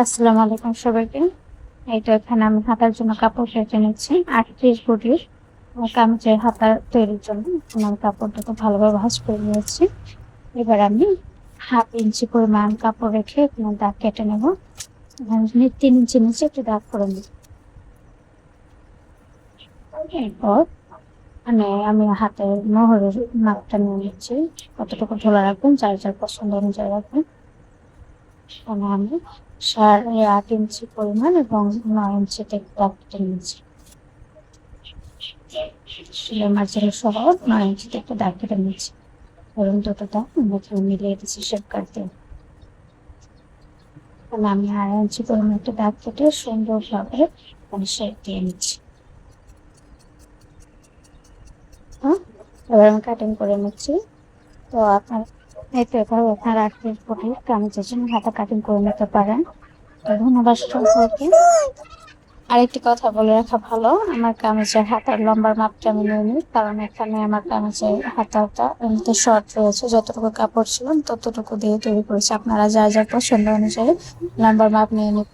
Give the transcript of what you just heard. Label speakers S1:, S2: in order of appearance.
S1: আসসালামু আলাইকুম সবাইকে। এই তো এখানে আমি হাতার জন্য কাপড় কেটে নিচ্ছি 38 বুটির কামিজের হাতা তৈরির জন্য। এখন আমি কাপড়টাকে ভালোভাবে ভাঁজ করে নিয়েছি। এবার আমি 1/2 ইঞ্চি পরিমাণ কাপড় রেখে এখানে দাগ কেটে নেব। 3 ইঞ্চি নিচে একটু দাগ করে নেব। এরপর আমি হাতের মোহরের মাপটা নিয়ে নিচ্ছি। কতটুকু ঝোলা রাখবেন, যার যার পছন্দ অনুযায়ী রাখবেন। এখানে আমি 8.5 ইঞ্চি পরিমাণ এবং 9 ইঞ্চিতে দাগ কেটে নিয়েছি। সেলাই মার্জিন সহ 9 ইঞ্চিতে একটা দাগ কেটে নিয়েছি। ধরুন দুটো দাগ আমি এখানে মিলিয়ে দিচ্ছি শেপ কাট দিয়ে। আমি 2.5 ইঞ্চি পরিমাণ একটা দাগ কেটে সুন্দরভাবে শেপ দিয়ে নিচ্ছি। এবার আমি কাটিং করে নিচ্ছি। তো আপনার এই তো এভাবে আপনার 38 বুটির কামিজের জন্য হাতা কাটিং করে নিতে পারেন। তো ধন্যবাদ সবাইকে। আরেকটি কথা বলে রাখা ভালো, আমার কামিজের হাতার লম্বার মাপটা আমি নিয়ে নিই, কারণ এখানে আমার কামিজের হাতাটা এমনিতে শর্ট রয়েছে। যতটুকু কাপড় ছিল ততটুকু দিয়ে তৈরি করেছি। আপনারা যার যার পছন্দ অনুযায়ী লম্বার মাপ নিয়ে নিন।